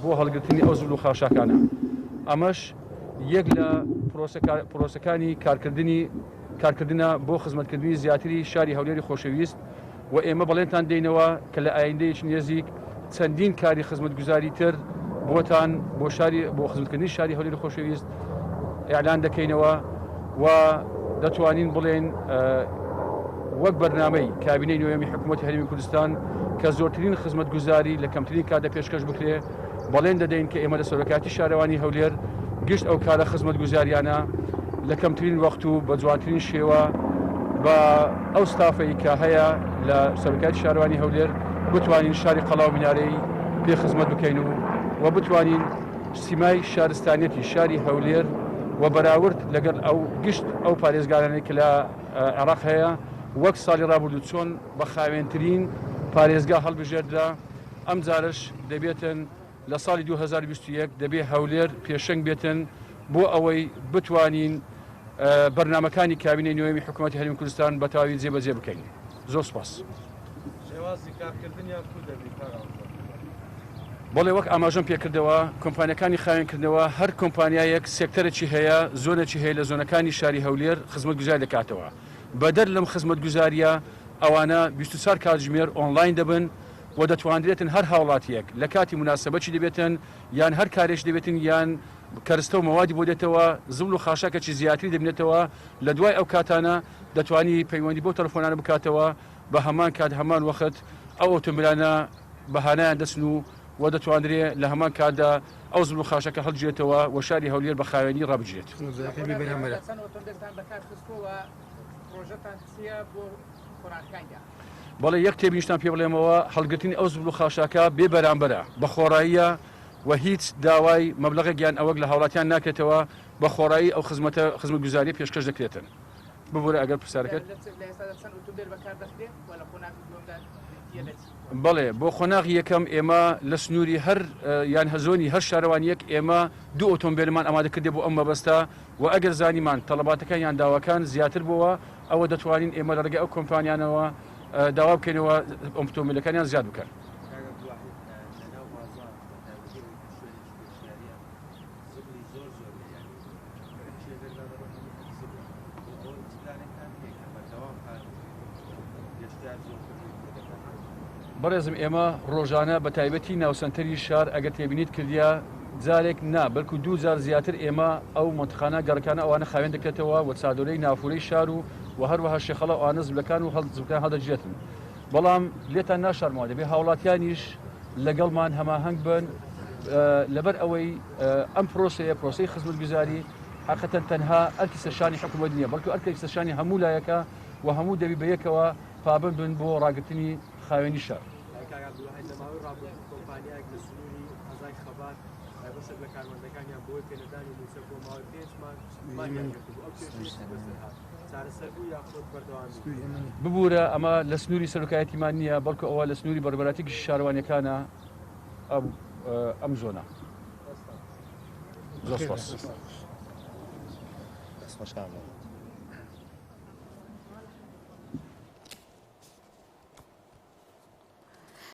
بۆ هەڵگرتنی ئەو زول و خاشاکانە. ئەمەش یەک لە پرۆسەکانی کارکردنە بۆ خزمەتکردنی زیاتری شاری هەولێری خۆشەویست و ئێمە بەڵێنتان دێنەوە کە لە ئایندەیەکی نێزیک چەندین کاری خزمەتگوزاری تر بۆتان بۆ خزمەتکردنی شاری هەولێری خۆشەویست ئیعلان دەکەینەوە و دەتوانین بڵێن وەک بەرنامەی کابینەی نوێمی حکوومەتی هەرێمی کوردستان کە زۆرترین خزمەتگوزاری لە کەمترین کاتدا پێشکەش بکرێ بەڵێن دەدەین کە ئێمە لە سەرۆکاتی شارەوانی هەولێر گشت ئەو کارە خزمەتگوزاریانە لە کەمترین وەخت و بە جوانترین شێوە بە ئەو ستافەی کە هەیە لە سەرۆکاتی شارەوانی هەولێر بتوانین شاری قەڵاو مینارەی پێ خزمەت بکەین و بتوانین سیمای شارستانیەتی شاری هەولێر و بەراورد لەگەڵ ئەو گشت ئەو پارێزگارانەی کە لە عێراق هەیە وەک ساڵی ڕابردوو چۆن بە خاوێنترین پارێزگا هەڵبژێردرا ئەم جارش دەبێتن لە ساڵی 2021 دەبێ هەولێر پێشنگ بێتن بۆ ئەوەی بتوانین بەرنامەکانی کابینەی نوێمی حکوومەتی هەرێمی کوردستان بە تەواوی جێبەجێ بکەین. زۆر سپاس. بەڵێ وەک ئاماژەم پێکردەوە کۆمپانیەکانی خاوێنکردنەوە هەر کۆمپانیایەک سێکتەرێکی هەیە زۆنێکی هەیە لە زۆنەکانی شاری هەولێر خزمەتگوزار دەکاتەوە. بەدەر لەم خزمەتگوزاریە ئەوانە 24 کاتژمێر ئۆنلاین دەبن و دەتوانرێتن هەر هاوڵاتیەک لە کاتی مناسبەتی دەبێتن یان هەر کارێش دەبێتن یان کەرستە و مەوادی بۆ دێتەوە زوڵ و خاشاکەی زیاتری دەبنێتەوە لە دوای ئەو کاتانە دەتوانی پەیوەندی بۆ تەلەفۆنانە بکاتەوە بە هەمان کات هەمان وەخت ئەو ئۆتۆمبیلانە بەهانایان دەچن و دەتوانرێت لە هەمان کاتدا ئەو زوڵ و خاشەکە هەڵبژێتەوە و شاری هەولێر بە خاوێنی ڕابژێت. بەڵێ یەک تێبینیشتان پێ بڵێمەوە هەڵگرتنی ئەو زوڵ و خاشاکە بێ بەرامبەرە بە خۆڕاییە و هیچ داوای مەبلەغی گیان ئەوەک لە هاوڵاتیان ناکرێتەوە بە خۆڕایی ئەو خزمەتگوزاری پێشکەش دەکرێتن. ببوورە ئەگەر پرسیارەکەت بەڵێ بۆ خۆناغی یەکەم ئێمە لە سنووری هەر یان هەزۆنی هەر شارەوانیەک ئێمە دوو ئۆتۆمبیلمان ئامادەکردێ بۆ ئەم مەبەستە و ئەگەر زانیمان تەڵەباتەکان یان داواکان زیاتر بووە ئەوە دەتوانین ئێمە لە ڕێگەی ئەو کۆمپانیانەوە داوا بکەینەوە ئۆتۆمبیلەکانیان زیاد بکەن. بەڕێزم ئێمە ڕۆژانە بە تایبەتی ناوسەنتەری شار ئەگەر تێبینیت کردیا جارێک نا بەلکو دوو جار زیاتر ئێمە ئەو مۆتخانە گەڕەکانە ئەوانە خاوێن دەکرێتەوە و چادۆرەی نافورەی شار و هەروەها شێخەڵە ئەوانە زبلەکان و هەڵزبکان هەڵدەجێتن. بەڵام لێتان ناشارمەوە دەبێ هاوڵاتیانیش لەگەڵمان هەماهەنگ بن لەبەر ئەوەی ئەم پرۆسەی خزمەتگوزاری حقیقەتەن تەنها ئەرکی سەرشانی حکوومەت نییە بەڵکو ئەرکی سەرشانی هەموو لایەکە و هەموو دەبی بەیەکەوە پابند بن بۆ ڕاگررتنی خاوێنی شار. ببوورە ئەمە لە سنووری سەرۆکایەتیمان نییە بەڵکو ئەوە لە سنووری بەربەراتێکی شارەوانیەکانە ئەم زۆنە. زۆر سپاس.